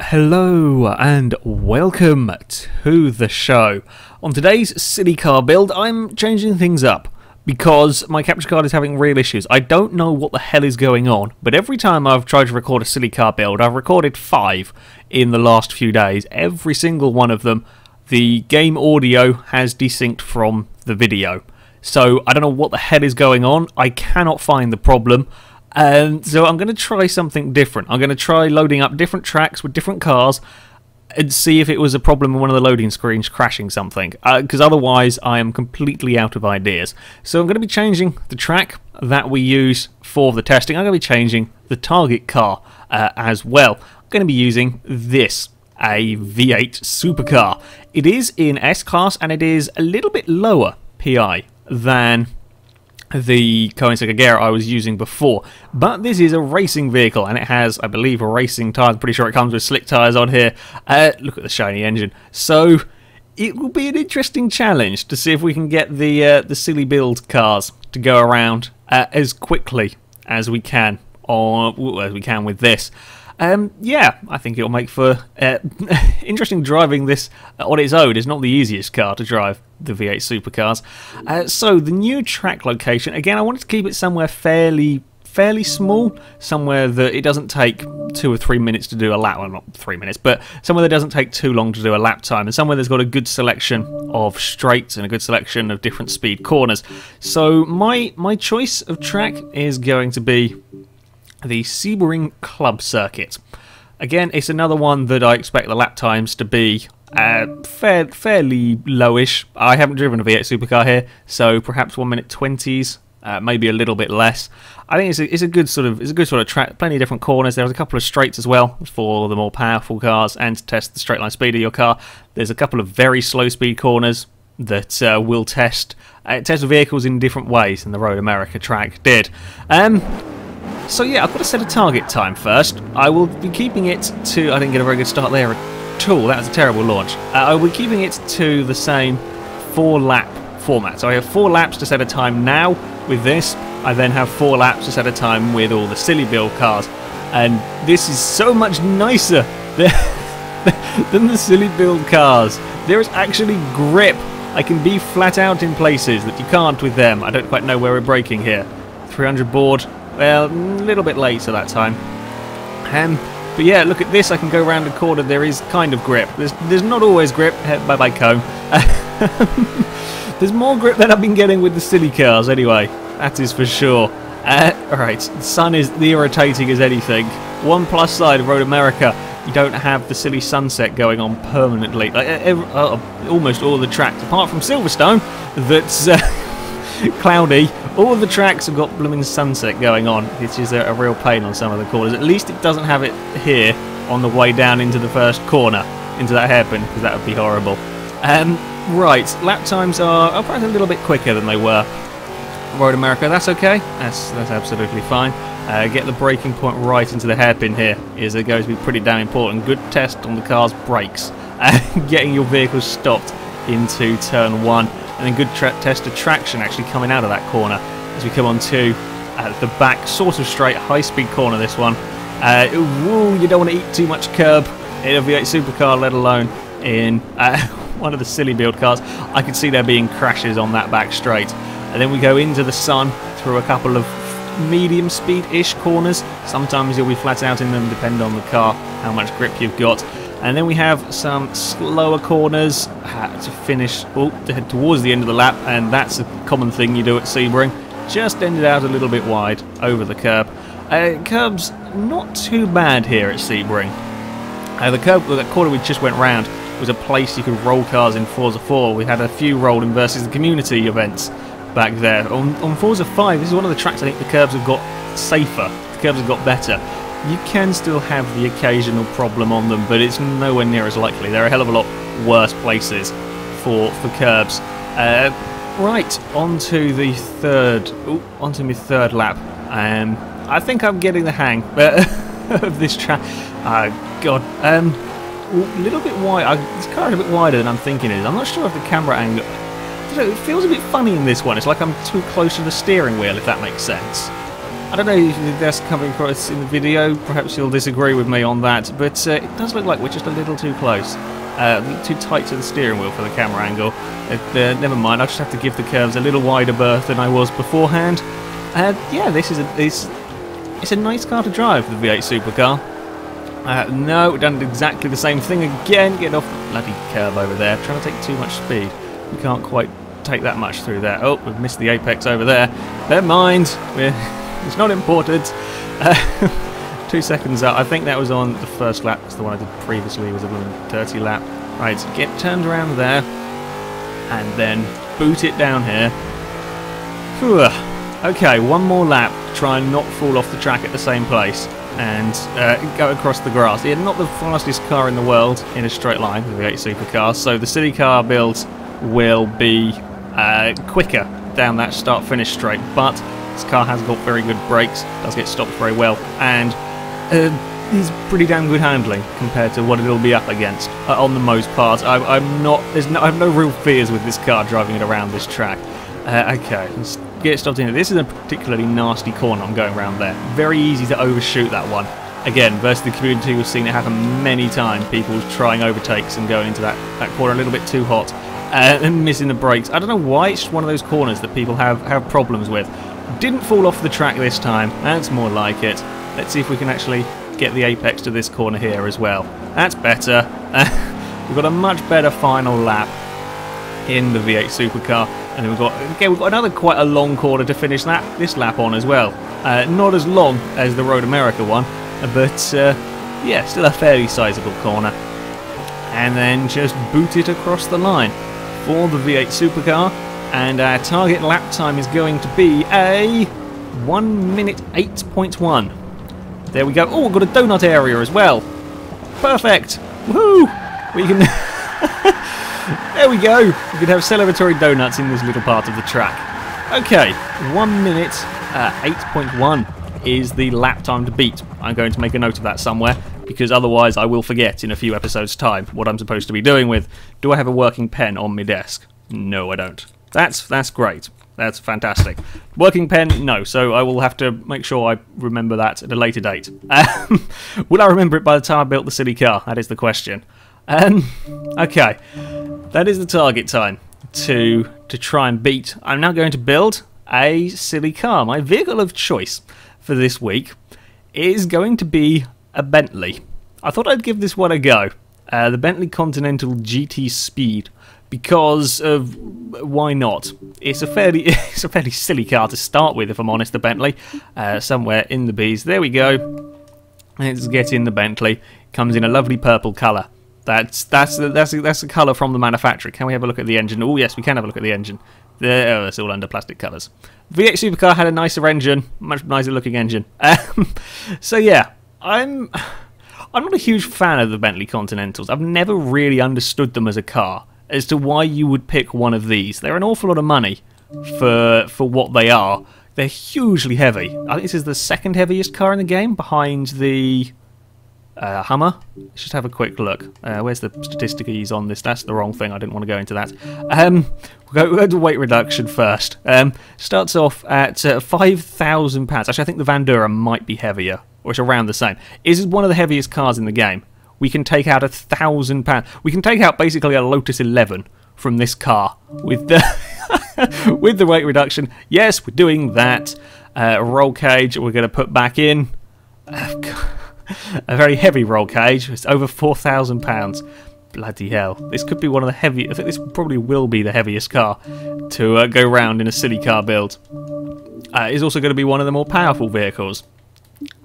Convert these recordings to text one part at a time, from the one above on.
Hello and welcome to the show. On today's silly car build, I'm changing things up because my capture card is having real issues. I don't know what the hell is going on, but every time I've tried to record a silly car build, I've recorded 5 in the last few days. Every single one of them, the game audio has desynced from the video. So I don't know what the hell is going on. I cannot find the problem. So I'm going to try something different. I'm going to try loading up different tracks with different cars and see if it was a problem in one of the loading screens crashing something. Because otherwise I am completely out of ideas. So I'm going to be changing the track that we use for the testing. I'm going to be changing the target car as well. I'm going to be using this, a V8 supercar. It is in S-Class and it is a little bit lower PI than the Koenigsegg I was using before, but this is a racing vehicle and it has, I believe, racing tyres. I'm pretty sure it comes with slick tyres on here. Look at the shiny engine. So it will be an interesting challenge to see if we can get the silly build cars to go around as quickly as we can, or as we can with this. Yeah, I think it'll make for interesting driving this on its own. It's not the easiest car to drive, the V8 supercars. So the new track location, again, I wanted to keep it somewhere fairly small, somewhere that it doesn't take 2 or 3 minutes to do a lap. Well, not 3 minutes, but somewhere that doesn't take too long to do a lap time, and somewhere that's got a good selection of straights and a good selection of different speed corners. So my choice of track is going to be the Sebring Club Circuit. Again, it's another one that I expect the lap times to be fairly lowish. I haven't driven a V8 supercar here, so perhaps 1 minute 20s, maybe a little bit less. I think it's a good sort of track. Plenty of different corners. There's a couple of straights as well for the more powerful cars and to test the straight line speed of your car. There's a couple of very slow speed corners that will test vehicles in different ways than the Road America track did. So yeah, I've got to set a target time first. I will be keeping it to... I didn't get a very good start there at all. That was a terrible launch. I will be keeping it to the same 4-lap format. So I have 4 laps to set a time now with this. I then have 4 laps to set a time with all the silly build cars. And this is so much nicer than the silly build cars. There is actually grip. I can be flat out in places that you can't with them. I don't quite know where we're braking here. 300 board. Well, a little bit later that time. But yeah, look at this. I can go around the corner. There is kind of grip. There's not always grip. Bye-bye, cone. There's more grip than I've been getting with the silly cars, anyway. That is for sure. Alright, the sun is irritating as anything. One plus side of Road America, you don't have the silly sunset going on permanently. Like almost all the tracks, apart from Silverstone, that's cloudy. All the tracks have got blooming sunset going on, which is a real pain on some of the corners. At least it doesn't have it here on the way down into the first corner, into that hairpin, because that would be horrible. Right, lap times are perhaps a little bit quicker than they were. Road America, that's okay. That's absolutely fine. Get the braking point right into the hairpin here is going to be pretty damn important. Good test on the car's brakes. Getting your vehicle stopped into turn 1. And then good test of traction actually coming out of that corner as we come on to the back, sort of straight, high-speed corner this one. Ooh, you don't want to eat too much curb in a V8 supercar, let alone in one of the silly build cars. I could see there being crashes on that back straight. And then we go into the sun through a couple of medium speed-ish corners. Sometimes you'll be flat out in them, depending on the car, how much grip you've got. And then we have some slower corners to finish to head towards the end of the lap, and that's a common thing you do at Sebring. Just ended out a little bit wide over the curb. Curb's not too bad here at Sebring. The corner we just went round was a place you could roll cars in Forza 4. We had a few rolling versus the community events back there. On Forza 5, this is one of the tracks I think the curbs have got safer. The curbs have got better. You can still have the occasional problem on them, but it's nowhere near as likely. There are a hell of a lot worse places for curbs. Right, onto my third lap. I think I'm getting the hang of this track. God, a little bit wide. This car is a bit wider than I'm thinking it is. I'm not sure if the camera angle. I don't know, it feels a bit funny in this one. It's like I'm too close to the steering wheel, if that makes sense. I don't know if that's coming across in the video, perhaps you'll disagree with me on that, but it does look like we're just a little too close. A little too tight to the steering wheel for the camera angle. Never mind, I'll just have to give the curves a little wider berth than I was beforehand. Yeah, this is it's a nice car to drive, the V8 supercar. No, we've done exactly the same thing again. Get off the bloody curve over there. Trying to take too much speed. We can't quite take that much through there. Oh, we've missed the apex over there. Never mind. It's not important. 2 seconds out. I think that was on the first lap, because the one I did previously was a little dirty lap. Right, so get turned around there, and then boot it down here. Whew. Okay, one more lap. Try and not fall off the track at the same place, and go across the grass. Yeah, not the fastest car in the world in a straight line, the V8 supercar, so the city car builds will be quicker down that start-finish straight, but this car has got very good brakes, does get stopped very well, and is pretty damn good handling compared to what it'll be up against on the most part. I have no real fears with this car driving it around this track. Okay, let's get stopped in here. This is a particularly nasty corner I'm going around there. Very easy to overshoot that one. Again, versus the community, we've seen it happen many times. People trying overtakes and going into that corner a little bit too hot and missing the brakes. I don't know why, it's just one of those corners that people have problems with. Didn't fall off the track this time. That's more like it. Let's see if we can actually get the apex to this corner here as well. That's better. We've got a much better final lap in the V8 supercar, and we've got another quite a long corner to finish this lap on as well. Not as long as the Road America one, but yeah, still a fairly sizable corner. And then just boot it across the line for the V8 supercar, and our target lap time is going to be a 1 minute 8.1. There we go. Oh, we've got a donut area as well. Perfect. Woohoo! We can. There we go. We can have celebratory donuts in this little part of the track. Okay, 1 minute 8.1 is the lap time to beat. I'm going to make a note of that somewhere, because otherwise I will forget in a few episodes' time what I'm supposed to be doing with. Do I have a working pen on my desk? No, I don't. That's great. That's fantastic. Working pen, no, so I will have to make sure I remember that at a later date. Will I remember it by the time I built the city car? That is the question. Okay, that is the target time to try and beat. I'm now going to build a silly car. My vehicle of choice for this week is going to be a Bentley. I thought I'd give this one a go. The Bentley Continental GT Speed. Because of why not? It's a fairly silly car to start with, if I'm honest. The Bentley, somewhere in the B's. There we go. Let's get in the Bentley. Comes in a lovely purple colour. That's the colour from the manufacturer. Can we have a look at the engine? Oh yes, we can have a look at the engine. There, oh, it's all under plastic colours. V8 supercar had a nicer engine, much nicer looking engine. So yeah, I'm not a huge fan of the Bentley Continentals. I've never really understood them as a car, as to why you would pick one of these. They're an awful lot of money for what they are. They're hugely heavy. I think this is the second heaviest car in the game, behind the Hummer. Let's just have a quick look. Where's the statistics on this? That's the wrong thing. I didn't want to go into that. We'll go to weight reduction first. Starts off at £5,000. Actually, I think the Vandura might be heavier, or it's around the same. This is one of the heaviest cars in the game. We can take out £1,000. We can take out basically a Lotus 11 from this car with the with the weight reduction. Yes, we're doing that. Roll cage we're going to put back in. A very heavy roll cage. It's over £4,000. Bloody hell! This could be one of the heaviest. I think this probably will be the heaviest car to go round in a silly car build. It's also going to be one of the more powerful vehicles.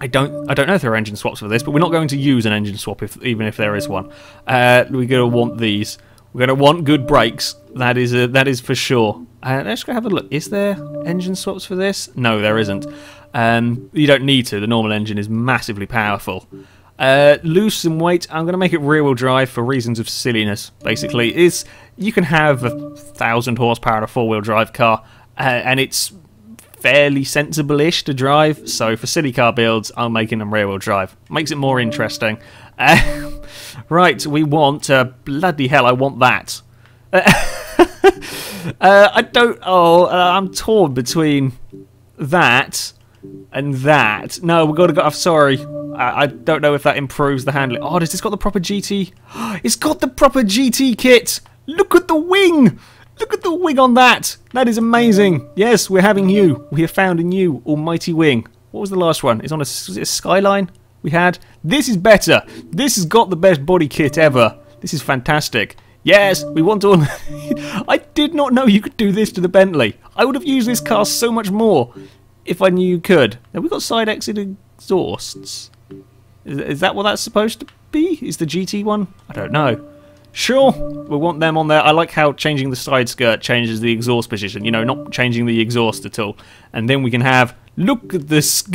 I don't know if there are engine swaps for this, but we're not going to use an engine swap even if there is one. We're going to want these. We're going to want good brakes. That is for sure. Let's go have a look. Is there engine swaps for this? No, there isn't. You don't need to. The normal engine is massively powerful. Loose in weight. I'm going to make it rear-wheel drive for reasons of silliness. Basically, you can have 1,000 horsepower in a four-wheel drive car, and it's fairly sensible-ish to drive, so for silly car builds, I'm making them rear-wheel drive. Makes it more interesting. Right, we want... bloody hell, I want that. I'm torn between that And that. No, we've got to go. I'm sorry. I don't know if that improves the handling. Oh, does this got the proper GT? It's got the proper GT kit. Look at the wing. Look at the wing on that. That is amazing. Yes, we're having you. We have found a new almighty wing. What was the last one? It's on was it a Skyline we had? This is better. This has got the best body kit ever. This is fantastic. Yes, we want to... I did not know you could do this to the Bentley. I would have used this car so much more if I knew you could. Now, we've got side exit exhausts. Is that what that's supposed to be? Is the GT one? I don't know. Sure, we want them on there. I like how changing the side skirt changes the exhaust position. You know, not changing the exhaust at all. And then we can have... Look at this...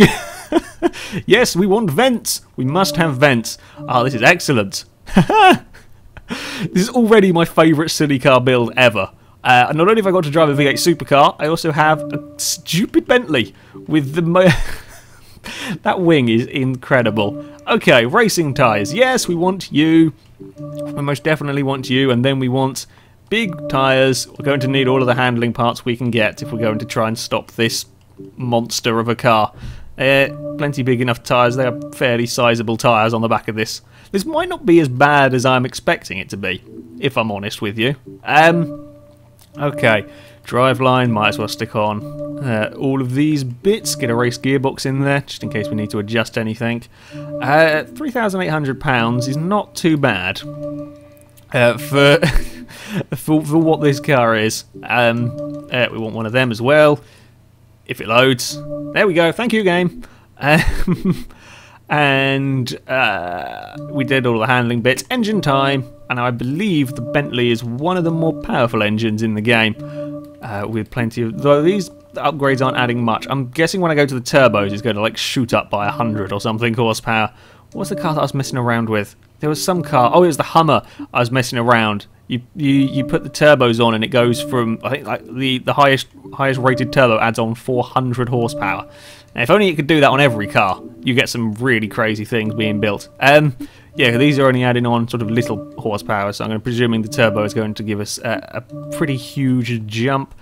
Yes, we want vents. We must have vents. Oh, this is excellent. This is already my favourite silly car build ever. Not only have I got to drive a V8 supercar, I also have a stupid Bentley with the... That wing is incredible. Okay, racing tyres. Yes, we want you. We most definitely want you. And then we want big tyres. We're going to need all of the handling parts we can get if we're going to try and stop this monster of a car. Plenty big enough tyres. They are fairly sizable tyres on the back of this. This might not be as bad as I'm expecting it to be, if I'm honest with you. Okay, driveline, might as well stick on all of these bits. Get a race gearbox in there, just in case we need to adjust anything. £3,800 is not too bad for, for what this car is. We want one of them as well, if it loads. There we go, thank you, game. And we did all the handling bits. Engine time, and I believe the Bentley is one of the more powerful engines in the game, with plenty of... Though these upgrades aren't adding much. I'm guessing when I go to the turbos it's going to like shoot up by 100 or something horsepower. What was the car that I was messing around with? There was some car... Oh, it was the Hummer I was messing around. You put the turbos on and it goes from... I think like the highest rated turbo adds on 400 horsepower. Now, if only it could do that on every car, you get some really crazy things being built. Yeah, these are only adding on sort of little horsepower, so I'm presuming the turbo is going to give us a pretty huge jump.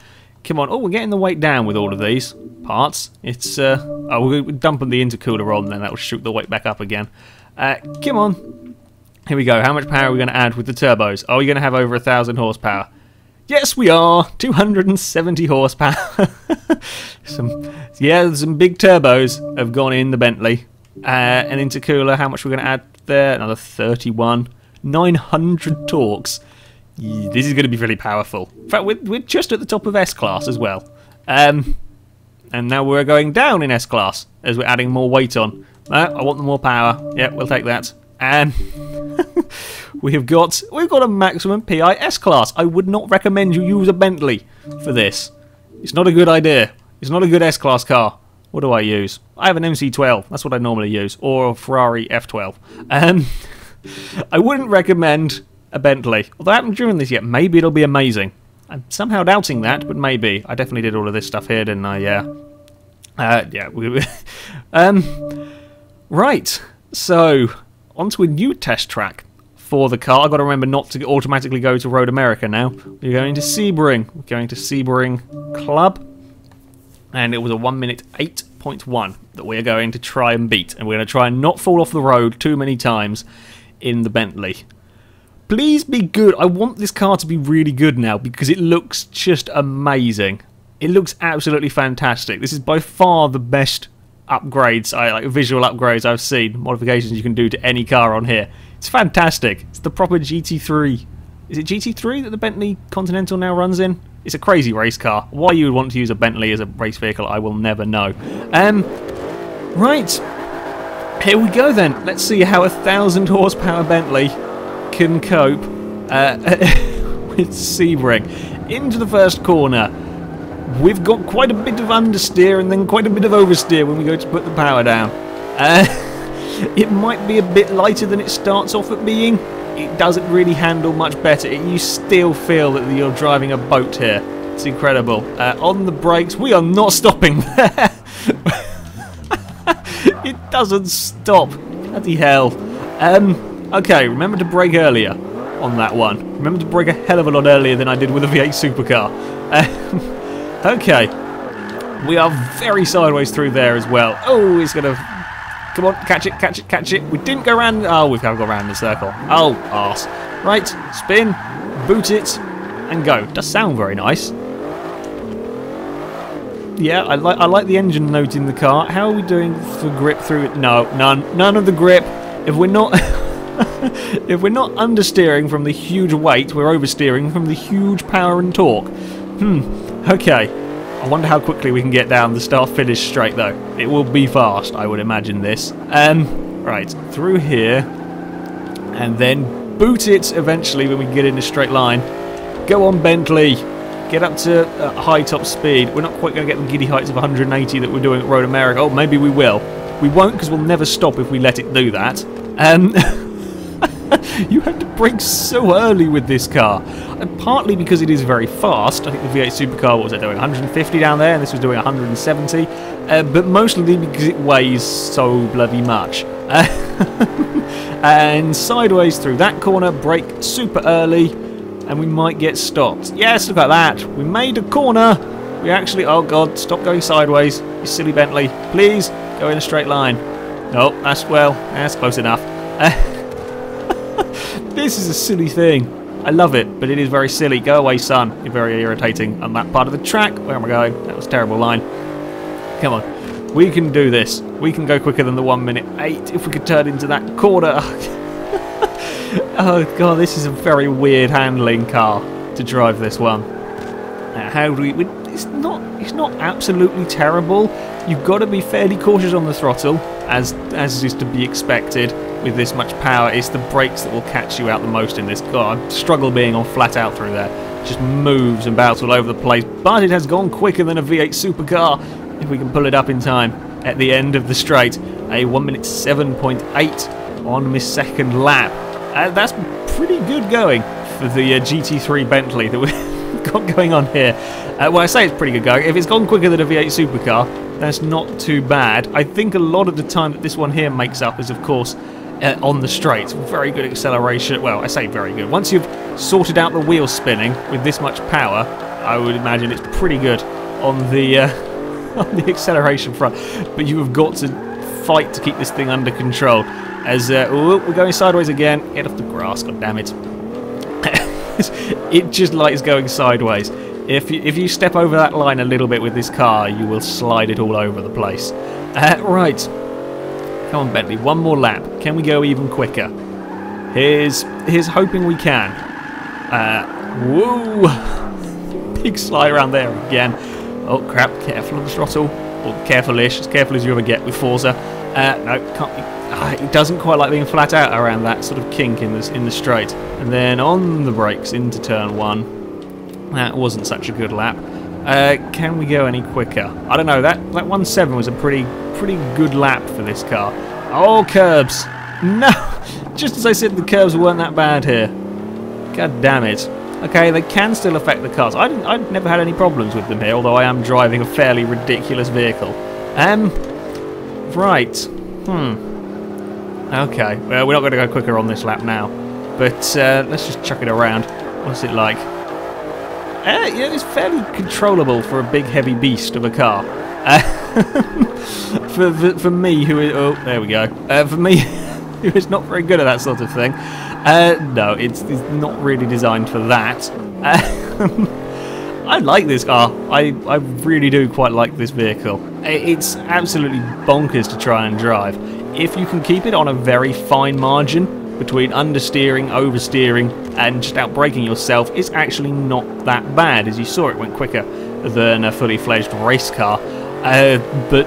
Come on. Oh, we're getting the weight down with all of these parts. It's... oh, we're dumping the intercooler on, then that will shoot the weight back up again. Come on. Here we go. How much power are we going to add with the turbos? Are we going to have over 1,000 horsepower? Yes, we are. 270 horsepower. Some big turbos have gone in the Bentley. An intercooler, how much we're going to add there? Another 31. 900 torques. This is going to be really powerful. In fact, we're just at the top of S-Class as well. And now we're going down in S-Class as we're adding more weight on. I want the more power. Yeah, we'll take that. We've got a maximum PI S-Class. I would not recommend you use a Bentley for this. It's not a good idea. It's not a good S-Class car. What do I use? I have an MC12. That's what I normally use. Or a Ferrari F12. I wouldn't recommend a Bentley. Although I haven't driven this yet. Maybe it'll be amazing. I'm somehow doubting that, but maybe. I definitely did all of this stuff here, didn't I? Yeah. Yeah. Right. So, onto a new test track for the car. I've got to remember not to automatically go to Road America now. We're going to Sebring. We're going to Sebring Club. And it was a 1 minute 8.1 that we're going to try and beat. And we're going to try and not fall off the road too many times in the Bentley. Please be good. I want this car to be really good now because it looks just amazing. It looks absolutely fantastic. This is by far the best upgrades, like visual upgrades I've seen, modifications you can do to any car on here. It's fantastic. It's the proper GT3. Is it GT3 that the Bentley Continental now runs in? It's a crazy race car. Why you would want to use a Bentley as a race vehicle, I will never know. Right. Here we go then. Let's see how a 1,000 horsepower Bentley can cope with Sebring. Into the first corner. We've got quite a bit of understeer and then quite a bit of oversteer when we go to put the power down. It might be a bit lighter than it starts off at being. It doesn't really handle much better. You still feel that you're driving a boat here. It's incredible. On the brakes, we are not stopping there. It doesn't stop. Bloody hell. Okay, remember to brake earlier on that one. Remember to brake a hell of a lot earlier than I did with a V8 supercar. Okay. We are very sideways through there as well. Oh, he's going to... Come on, catch it, catch it, catch it. We didn't go around... Oh, we've got to go around the circle. Oh, arse. Right, spin, boot it, and go. Does sound very nice. Yeah, I like the engine note in the car. How are we doing for grip through it? No, none of the grip. If we're not... if we're not understeering from the huge weight, we're oversteering from the huge power and torque. Okay. I wonder how quickly we can get down the start-finish straight, though. It will be fast, I would imagine this. Right, through here. And then boot it eventually when we get in a straight line. Go on, Bentley. Get up to high top speed. We're not quite going to get the giddy heights of 180 that we're doing at Road America. Oh, maybe we will. We won't, because we'll never stop if we let it do that. You have to brake so early with this car, and partly because it is very fast. I think the V8 supercar, what was it doing, 150 down there, and this was doing 170, but mostly because it weighs so bloody much. And sideways through that corner, brake super early, and we might get stopped. Yes, look at that, we made a corner. We actually, oh god, stop going sideways, you silly Bentley, please go in a straight line. No, that's, well, that's close enough. This is a silly thing. I love it, but it is very silly. Go away, son. You're very irritating on that part of the track. Where am I going? That was a terrible line. Come on. We can do this. We can go quicker than the 1:08 if we could turn into that corner. Oh, God, this is a very weird handling car to drive this one. How do we... It's not absolutely terrible. You've got to be fairly cautious on the throttle, as is to be expected. With this much power, it's the brakes that will catch you out the most in this car. I struggle being on flat out through there. It just moves and bounces all over the place, but it has gone quicker than a V8 supercar if we can pull it up in time at the end of the straight. A 1:07.8 on my second lap. That's pretty good going for the GT3 Bentley that we've got going on here. Well, I say it's pretty good going. If it's gone quicker than a V8 supercar, that's not too bad. I think a lot of the time that this one here makes up is, of course, on the straight. Very good acceleration. Well, I say very good. Once you've sorted out the wheel spinning with this much power, I would imagine it's pretty good on the on the acceleration front. But you have got to fight to keep this thing under control. As we're going sideways again. Get off the grass, god damn it! It just likes going sideways. If you step over that line a little bit with this car, you will slide it all over the place. Right. Come on, Bentley, one more lap. Can we go even quicker? Here's hoping we can. Whoa! Big slide around there again. Oh crap! Careful on the throttle, or careful-ish, as careful as you ever get with Forza. No, can't be. It doesn't quite like being flat out around that sort of kink in the straight. And then on the brakes into turn one. That wasn't such a good lap. Can we go any quicker? I don't know. That 1:07 was a pretty good lap for this car. Oh, curbs! No! Just as I said, the curbs weren't that bad here. God damn it. Okay, they can still affect the cars. I've never had any problems with them here, although I am driving a fairly ridiculous vehicle. Right. Okay, well, we're not going to go quicker on this lap now. But let's just chuck it around. What's it like? Yeah, it's fairly controllable for a big, heavy beast of a car. For me, who is... Oh, there we go. For me, who is not very good at that sort of thing. No, it's not really designed for that. I like this car. I really do quite like this vehicle. It's absolutely bonkers to try and drive. If you can keep it on a very fine margin between understeering, oversteering, and just outbraking yourself, it's actually not that bad. As you saw, it went quicker than a fully fledged race car. But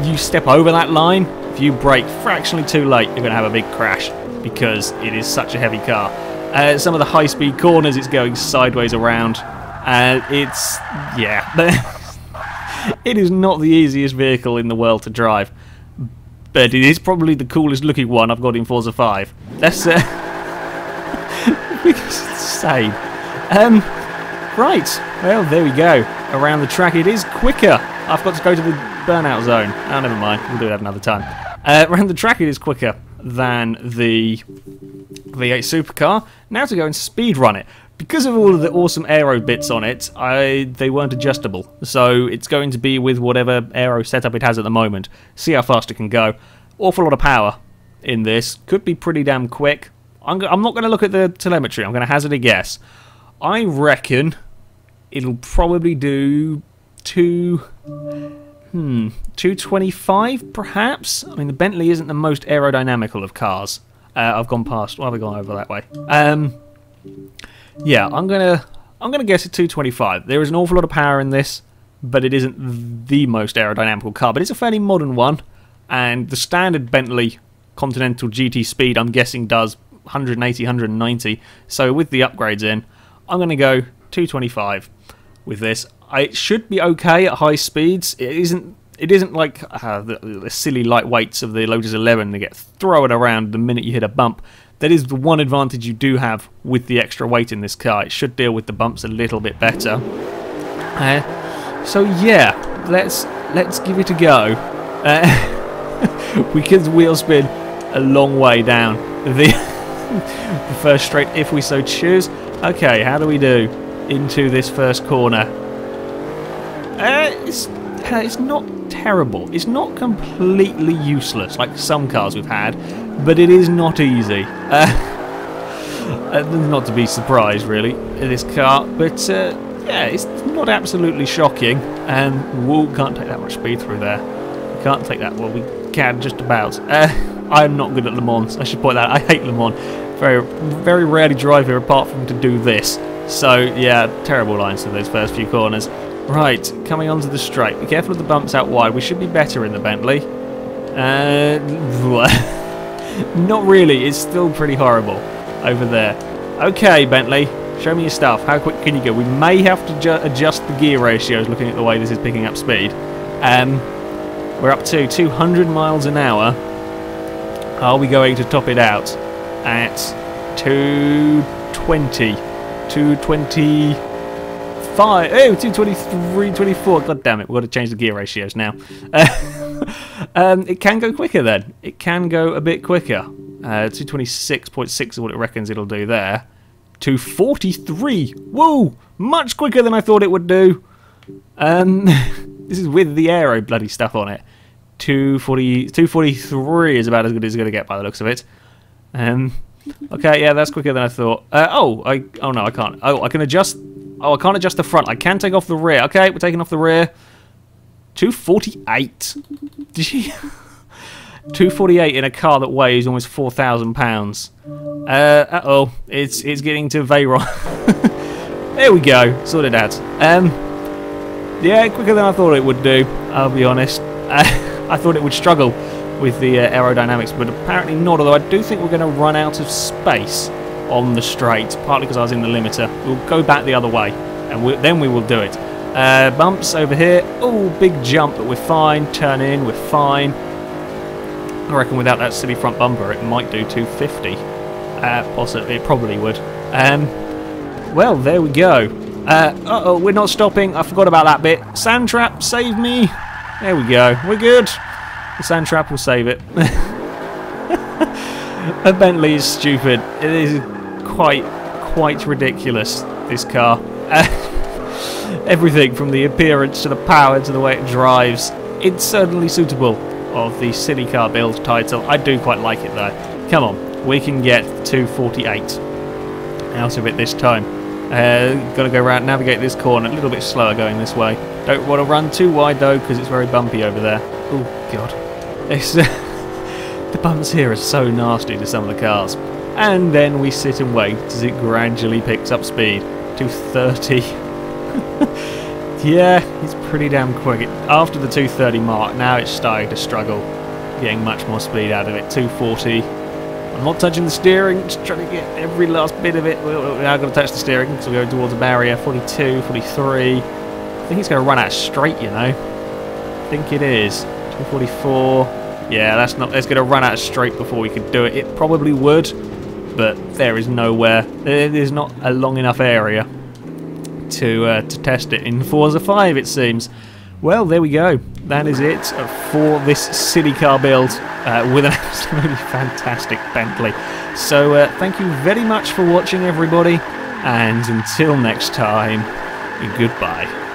you step over that line, if you brake fractionally too late, you're going to have a big crash because it is such a heavy car. Some of the high-speed corners, it's going sideways around. It's... yeah. It is not the easiest vehicle in the world to drive. But it is probably the coolest looking one I've got in Forza 5. That's it's insane. Right, well, there we go. Around the track it is quicker. I've got to go to the burnout zone. Oh, never mind. We'll do that another time. Around the track it is quicker than the V8 supercar. Now to go and speed run it. because of all of the awesome aero bits on it, they weren't adjustable. So it's going to be with whatever aero setup it has at the moment. See how fast it can go. Awful lot of power in this. Could be pretty damn quick. I'm not going to look at the telemetry. I'm going to hazard a guess. I reckon it'll probably do 225 perhaps. I mean, the Bentley isn't the most aerodynamical of cars. I've gone past. Why have I gone over that way? Yeah, I'm gonna guess at 225. There is an awful lot of power in this, but it isn't the most aerodynamical car. But it's a fairly modern one, and the standard Bentley Continental GT Speed, I'm guessing, does 180, 190. So with the upgrades in, I'm gonna go 225 with this. It should be okay at high speeds. It isn't like the silly lightweights of the Lotus 11 that get thrown around the minute you hit a bump. That is the one advantage you do have with the extra weight in this car. It should deal with the bumps a little bit better. So yeah, let's give it a go. We can wheel spin a long way down the first straight if we so choose. Okay, how do we do into this first corner? It's not terrible. It's not completely useless like some cars we've had, but it is not easy. Not to be surprised, really, in this car, but yeah, it's not absolutely shocking. Whoa, can't take that much speed through there. We can't take that. Well, we can just about. I'm not good at Le Mans. I should point that out. I hate Le Mans. Very, very rarely drive here apart from to do this. So yeah, terrible lines to those first few corners. Right, coming onto the straight. Be careful of the bumps out wide. We should be better in the Bentley. Not really. It's still pretty horrible over there. Okay, Bentley, show me your stuff. How quick can you go? We may have to adjust the gear ratios looking at the way this is picking up speed. We're up to 200 miles an hour. Are we going to top it out at 220? 225? Oh, 223, 24. God damn it, we've got to change the gear ratios now. It can go quicker then. It can go a bit quicker. 226.6 is what it reckons it'll do there. 243. Whoa! Much quicker than I thought it would do. This is with the aero bloody stuff on it. 243 is about as good as it's going to get by the looks of it. Okay, yeah, that's quicker than I thought. Oh no, I can't. Oh, I can adjust. Oh, I can't adjust the front. I can take off the rear. Okay, we're taking off the rear. 248. Did you? 248 in a car that weighs almost 4,000 pounds. Uh-oh, it's getting to Veyron. There we go, sorted out. Yeah, quicker than I thought it would do, I'll be honest. I thought it would struggle with the aerodynamics, but apparently not, although I do think we're going to run out of space on the straight, partly because I was in the limiter. We'll go back the other way, and then we will do it. Bumps over here. Oh, big jump, but we're fine. Turn in, we're fine. I reckon without that silly front bumper, it might do 250. Possibly, it probably would. Well, there we go. Uh-oh, we're not stopping. I forgot about that bit. Sand trap, save me. There we go. We're good. The sand trap will save it. A Bentley is stupid. It is quite ridiculous, this car. Everything from the appearance to the power to the way it drives. It's certainly suitable of the silly car build title. I do quite like it though. Come on, we can get 248 out of it this time. Got to go around, navigate this corner, a little bit slower going this way. Don't want to run too wide though, because it's very bumpy over there. Oh god, it's, the bumps here are so nasty to some of the cars. And then we sit and wait as it gradually picks up speed to 30. Yeah, it's pretty damn quick. After the 230 mark, now it's starting to struggle, getting much more speed out of it. 240. I'm not touching the steering, just trying to get every last bit of it. We're now going to touch the steering, so we're going towards the barrier. 42, 43. I think it's going to run out straight, you know. I think it is. 244. Yeah, that's not. It's going to run out straight before we could do it. It probably would, but there is nowhere. There's not a long enough area to test it in Forza 5, it seems. Well, there we go. That is it for this silly car build with an absolutely fantastic Bentley. So thank you very much for watching, everybody. And until next time, goodbye.